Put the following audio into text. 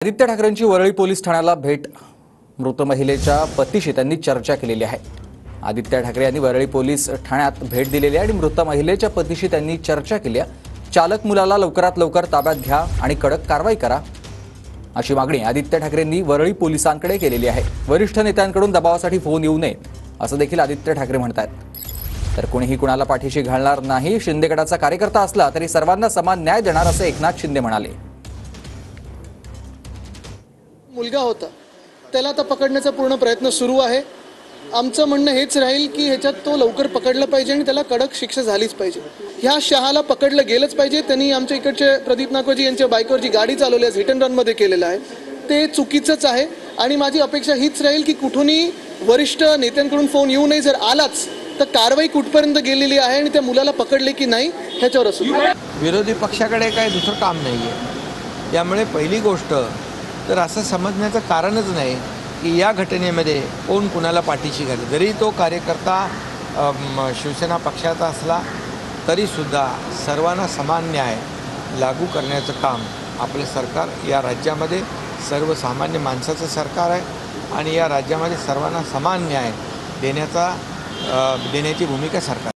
आदित्य ठाकरेंची वरळी पोलीस ठाण्याला भेट. मृत महिलेच्या पतीशी त्यांनी चर्चा केलेली आहे. आदित्य ठाकरे यांनी वरळी पोलीस ठाण्यात भेट दिलेली आहे आणि मृत महिलेच्या पतीशी त्यांनी चर्चा केली आहे. चालक मुलाला लवकरात लवकर ताब्यात घ्या आणि कडक कारवाई करा अशी मागणी आदित्य ठाकरेंनी वरळी पोलिसांकडे केलेली आहे. वरिष्ठ नेत्यांकडून दबावासाठी फोन येऊ नये असं देखील आदित्य ठाकरे म्हणतात. तर कोणीही कुणाला पाठीशी घालणार नाही. शिंदे गटाचा कार्यकर्ता असला तरी सर्वांना समान न्याय देणार असे एकनाथ शिंदे म्हणाले. मुलगा होता त्याला आता पकडण्याचा पूर्ण प्रयत्न सुरू आहे. आमचं म्हणणं हेच राहील की ह्याच्यात तो लवकर पकडला पाहिजे आणि त्याला कडक शिक्षा झालीच पाहिजे. ह्या शहाला पकडलं गेलंच पाहिजे. त्यांनी आमच्या इकडचे प्रदीप नागवजी यांच्या बाईकवर जी गाडी चालवली आहे, हिट अँड रनमध्ये केलेलं आहे, ते चुकीचंच आहे. आणि माझी अपेक्षा हीच राहील की कुठूनही वरिष्ठ नेत्यांकडून फोन येऊ नये. जर आलाच तर कारवाई कुठपर्यंत गेलेली आहे आणि त्या मुलाला पकडले की नाही ह्याच्यावर असू. विरोधी पक्षाकडे काही दुसरं काम नाही आहे. त्यामुळे पहिली गोष्ट तर असं समजण्याचं कारणच नाही की या घटनेमध्ये कोण कुणाला पाठीशी घाले. जरी तो कार्यकर्ता शिवसेना पक्षाचा असला तरीसुद्धा सर्वांना समान न्याय लागू करण्याचं काम आपलं सरकार, या राज्यामध्ये सर्वसामान्य माणसाचं सरकार आहे आणि या राज्यामध्ये सर्वांना समान न्याय देण्याची भूमिका सरकार.